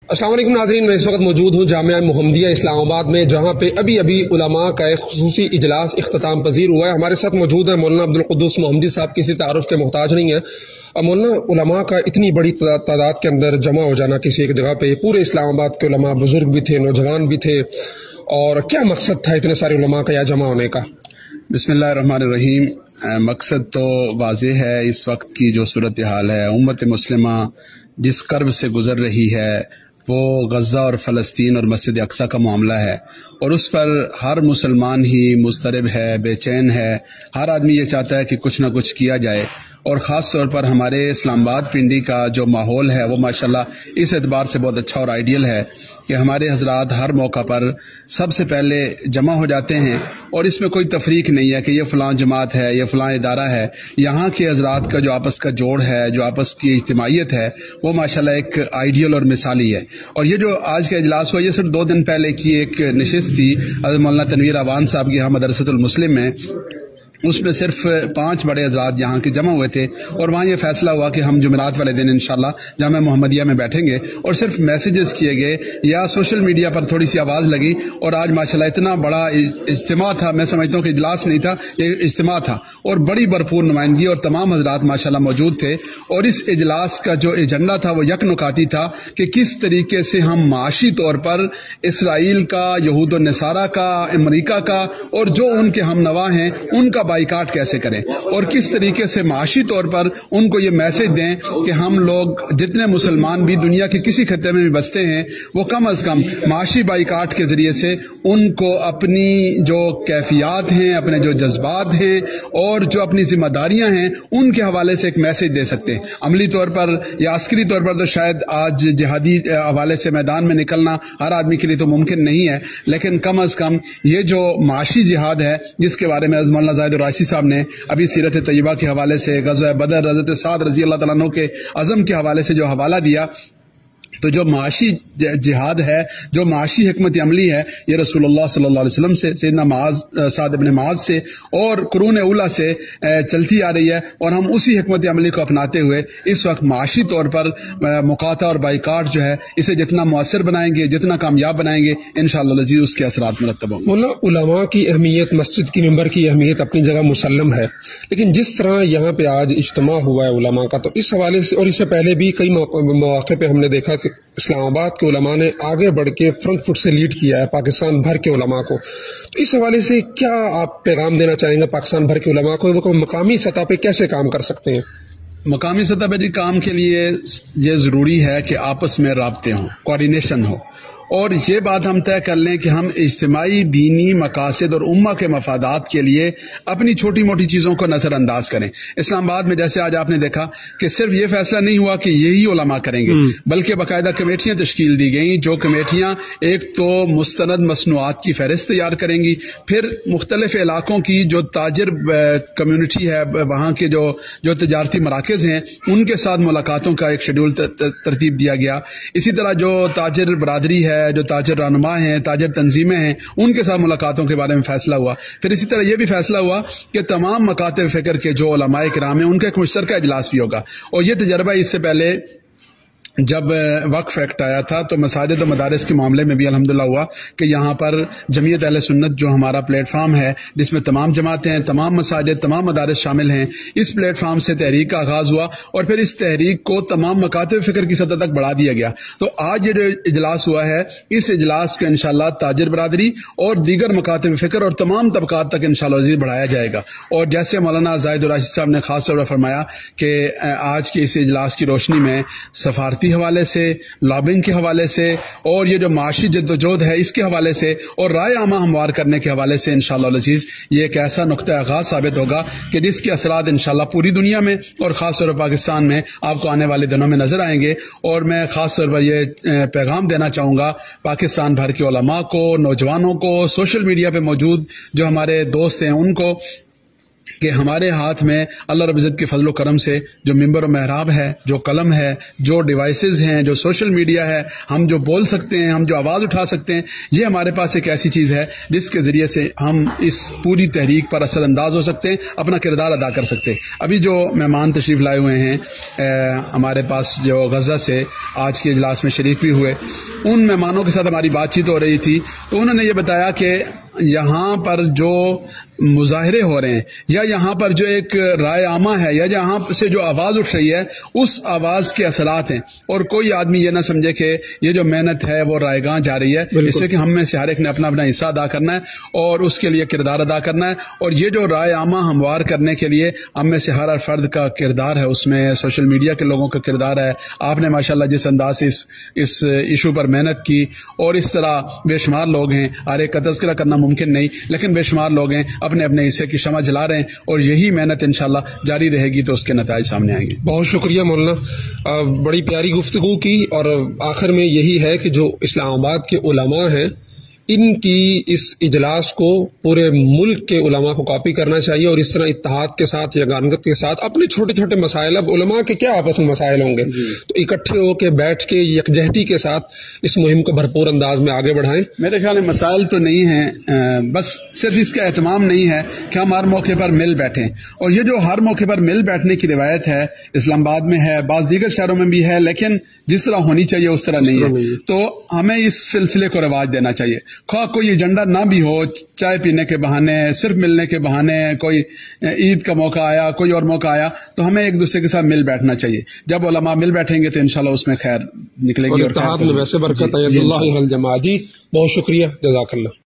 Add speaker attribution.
Speaker 1: अस्सलाम वालेकुम नाज़रीन, मैं इस वक्त मौजूद हूँ जामिया मुहम्मदिया इस्लामाबाद में, जहाँ पे अभी अभी उलमा का एक खुसूसी इजलास इख्तिताम पजीर हुआ है। हमारे साथ मौजूद है मौलाना अब्दुल कुद्दूस मोहम्मदी साहब, किसी तारुफ के मोहताज नहीं है। मौलाना, उलमा का इतनी बड़ी तादाद के अंदर जमा हो जाना किसी एक जगह पे, पूरे इस्लामाबाद के उलमा, बुजुर्ग भी थे, नौजवान भी थे, और क्या मकसद था इतने सारे उलमा का यहाँ जमा होने का?
Speaker 2: बिस्मिल्लाहिर्रहमानिर्रहीम। मकसद तो वाज़ेह है। इस वक्त की जो सूरत हाल है, उम्मत मुस्लिमा जिस कर्ब से गुजर रही है वो गज़ा और फ़लस्तीन और मस्जिद अक्सा का मामला है, और उस पर हर मुसलमान ही मुस्तरब है, बेचैन है। हर आदमी ये चाहता है कि कुछ ना कुछ किया जाए, और ख़ास तौर पर हमारे इस्लामाबाद पिंडी का जो माहौल है वो माशाल्लाह इस एतबार से बहुत अच्छा और आइडियल है कि हमारे हजरात हर मौका पर सबसे पहले जमा हो जाते हैं, और इसमें कोई तफरीक नहीं है कि ये फ़लाँ जमात है, ये फ़लाँ इदारा है। यहाँ के हजरात का जो आपस का जोड़ है, जो आपस की इज्तिमाइयत है, वो माशाल्लाह एक आइडियल और मिसाली है। और ये जो आज का इजलास हुआ, ये सिर्फ 2 दिन पहले की एक नशिस्त थी हज़रत मौलाना तनवीर अवान साहब की यहाँ मदरसतुल मुस्लिम में। उसमें सिर्फ 5 बड़े हजरात यहाँ के जमा हुए थे, और वहाँ ये फैसला हुआ कि हम जुमेरात वाले दिन इंशाल्लाह जामिया मुहम्मदिया में बैठेंगे, और सिर्फ मैसेजेस किए गए या सोशल मीडिया पर थोड़ी सी आवाज़ लगी, और आज माशाल्लाह इतना बड़ा इज्तिमा था। मैं समझता हूँ कि इजलास नहीं था, ये इज्तिमा था, और बड़ी भरपूर नुमाइंदगी और तमाम हजरात माशाल्लाह मौजूद थे। और इस इजलास का जो एजेंडा था वो यकनुकाती था कि किस तरीके से हम माशी तौर पर इसराइल का, यहूद और नसारा का, अमरीका का, और जो उनके हम नवा हैं उनका बाइकाट कैसे करें, और किस तरीके से माशी तौर पर उनको ये मैसेज दें कि हम लोग जितने मुसलमान भी दुनिया के किसी खत्ते में भी बसते हैं, वो कम अज कम माशी बाइकाट के जरिए से उनको अपनी जो कैफियत हैं, अपने जो जज्बात हैं, और जो अपनी जिम्मेदारियां हैं, उनके हवाले से एक मैसेज दे सकते हैं। अमली तौर पर या अस्करी तौर पर तो शायद आज जिहादी हवाले से मैदान में निकलना हर आदमी के लिए तो मुमकिन नहीं है, लेकिन कम अज कम ये जो माशी जिहाद है, जिसके बारे में मौलाना जाहिद राशि साहब ने अभी सीरत तैयबा के हवाले से, ग़ज़वा बदर, हज़रत साद रज़ी अल्लाह तआला अन्हु के अज़म के हवाले से जो हवाला दिया, तो जो माशी जिहाद है, जो माशी हिकमत अमली है, ये रसूलुल्लाह सल्लल्लाहु अलैहि वसल्लम से, सैयदना साद इब्न मुआज़ से और कुरून उला से चलती आ रही है, और हम उसी हिकमत अमली को अपनाते हुए इस वक्त माशी तौर पर मुकाता और बाइकाट जो है, इसे जितना मुअस्सर बनाएंगे, जितना कामयाब बनाएंगे, इंशाअल्लाह अज़ीज़ उसके असरात मुरत्तब होंगे।
Speaker 1: मौलाना, उलमा की अहमियत, मस्जिद की मिंबर की अहमियत अपनी जगह मुसल्लम है, लेकिन जिस तरह यहाँ पे आज इज्तिमा हुआ है उलमा का, तो इस हवाले से और इससे पहले भी कई मौके पे हमने देखा कि इस्लामाबाद के उलमा ने आगे बढ़ के फ्रंट फुट से लीड किया है पाकिस्तान भर के उलमा को। तो इस हवाले से क्या आप पैगाम देना चाहेंगे पाकिस्तान भर के उलमा को, वो मकामी सतह पे कैसे काम कर सकते हैं?
Speaker 2: मकामी सतह पर काम के लिए ये ज़रूरी है कि आपस में राब्ते हों, कोऑर्डिनेशन हो, और ये बात हम तय कर लें कि हम इज्तिमाई दीनी मकासद और उम्मा के मफादात के लिए अपनी छोटी मोटी चीज़ों को नज़रअंदाज करें। इस्लामाबाद में जैसे आज आपने देखा कि सिर्फ ये फैसला नहीं हुआ कि यही उलमा करेंगे, बल्कि बाकायदा कमेटियां तश्कील दी गई, जो कमेटियां एक तो मुस्तनद मसनूआत की फहरिस्त तैयार करेंगी, फिर मुख्तलिफ इलाकों की जो ताजिर कम्यूनिटी है, वहाँ के जो तजारती मराकज़ हैं, उनके साथ मुलाकातों का एक शेड्यूल तरतीब दिया गया। इसी तरह जो ताजिर बरादरी है, जो ताजिर रहनुमा हैं, ताजिर तंजीमें हैं, उनके साथ मुलाकातों के बारे में फैसला हुआ। फिर इसी तरह यह भी फैसला हुआ कि तमाम मकातब फ़िक्र के जो उलमाए किराम हैं, उनका एक मुश्तरका इजलास भी होगा। और यह तजर्बा इससे पहले जब वक्फ एक्ट आया था, तो मसाजिद और मदारिस के मामले में भी अल्हम्दुलिल्लाह हुआ कि यहाँ पर जमीयत अहले सुन्नत जो हमारा प्लेटफार्म है, जिसमें तमाम जमातें हैं, तमाम मसाजिद, तमाम मदारिस शामिल हैं, इस प्लेटफार्म से तहरीक का आगाज़ हुआ, और फिर इस तहरीक को तमाम मकातिब फ़िक्र की सतह तक बढ़ा दिया गया। तो आज ये जो इजलास हुआ है, इस इजलास को इंशाअल्लाह ताजिर बरादरी और दीगर मकातिब फ़िक्र और तमाम तबकात तक इंशाअल्लाह अज़ीज़ बढ़ाया जाएगा। और जैसे मौलाना जाहिद राशिद साहब ने खास तौर पर फरमाया कि आज के इस इजलास की रोशनी में सफारती हवाले से, लॉबिंग के हवाले से, और ये जो माशी जद्दोजहद है इसके हवाले से, और राय आमा हमवार करने के हवाले से इंशाअल्लाह अज़ीज़ ये एक ऐसा नुक्ता आगाज़ साबित होगा कि जिसके असरात इंशाअल्लाह पूरी दुनिया में और ख़ास तौर पर पाकिस्तान में आपको आने वाले दिनों में नजर आएंगे। और मैं ख़ास तौर पर ये पैगाम देना चाहूँगा पाकिस्तान भर के उलमा को, नौजवानों को, सोशल मीडिया पर मौजूद जो हमारे दोस्त हैं उनको, کہ ہمارے ہاتھ میں اللہ رب العزت کے فضل و کرم سے جو ممبر و محراب ہے، جو قلم ہے، جو ڈیوائسز ہیں، جو سوشل میڈیا ہے، ہم جو بول سکتے ہیں، ہم جو آواز اٹھا سکتے ہیں، یہ ہمارے پاس ایک ایسی چیز ہے جس کے ذریعے سے ہم اس پوری تحریک پر اثر انداز ہو سکتے ہیں، اپنا کردار ادا کر سکتے ہیں۔ ابھی جو مہمان تشریف لائے ہوئے ہیں ہمارے پاس، جو غزہ سے آج کے اجلاس میں شریک بھی ہوئے، ان مہمانوں کے ساتھ ہماری بات چیت ہو رہی تھی تو انہوں نے یہ بتایا کہ یہاں پر جو مظاہرے ہو رہے ہیں، یا یہاں پر جو ایک رائے عامہ ہے، یا جہاں سے جو آواز اٹھ رہی ہے، اس آواز کے اثرات ہیں، اور کوئی آدمی یہ نہ سمجھے کہ یہ جو محنت ہے وہ رائے گاہ جا رہی ہے، اس سے کہ ہم میں سے ہر ایک نے اپنا اپنا حصہ ادا کرنا ہے اور اس کے لیے کردار ادا کرنا ہے، اور یہ جو رائے عامہ ہموار کرنے کے لیے ہم میں سے ہر فرد کا کردار ہے، اس میں سوشل میڈیا کے لوگوں کا کردار ہے۔ آپ نے ماشاءاللہ جس انداز سے اس ایشو پر محنت کی، اور اس طرح بے شمار لوگ ہیں، ہر ایک کا تذکرہ کرنا ممکن نہیں، لیکن بے شمار لوگ ہیں اپنے اپنے حصے کی شمع جلا رہے ہیں، اور یہی محنت انشاءاللہ جاری رہے گی تو اس کے نتائج سامنے آئیں گے۔
Speaker 1: بہت شکریہ مولانا، بڑی پیاری گفتگو کی، اور آخر میں یہی ہے کہ جو اسلام آباد کے علماء ہیں ان کی اس اجلاس کو پورے ملک کے علماء کو کاپی کرنا چاہیے، اور اس طرح اتحاد کے ساتھ، یگانگت کے ساتھ اپنے چھوٹے چھوٹے مسائل، اب علماء کے کیا آپس میں مسائل ہوں گے، تو اکٹھے ہو کے بیٹھ کے یکجہتی کے ساتھ اس مہم کو بھرپور انداز میں آگے بڑھائیں۔
Speaker 2: میرے خیال میں مسائل تو نہیں ہیں، بس صرف اس کا اہتمام نہیں ہے کہ ہم ہر موقع پر مل بیٹھیں، اور یہ جو ہر موقع پر مل بیٹھنے کی روایت ہے اسلام آباد میں ہے، بعض دیگر شہروں میں بھی ہے، لیکن جس طرح ہونی چاہیے اس طرح نہیں ہے، تو ہمیں اس سلسلے کو رواج دینا چاہیے، خواہ کوئی ایجنڈا نہ بھی ہو، چائے پینے کے بہانے، صرف ملنے کے بہانے، کوئی عید کا موقع آیا، کوئی اور موقع آیا، تو ہمیں ایک دوسرے کے ساتھ مل بیٹھنا چاہیے۔ جب علماء مل بیٹھیں گے تو انشاءاللہ اس میں خیر نکلے گی، اور
Speaker 1: اتحاد میں ویسے برکت ہے۔ اللہ الجماعت جی، بہت شکریہ، جزاک اللہ۔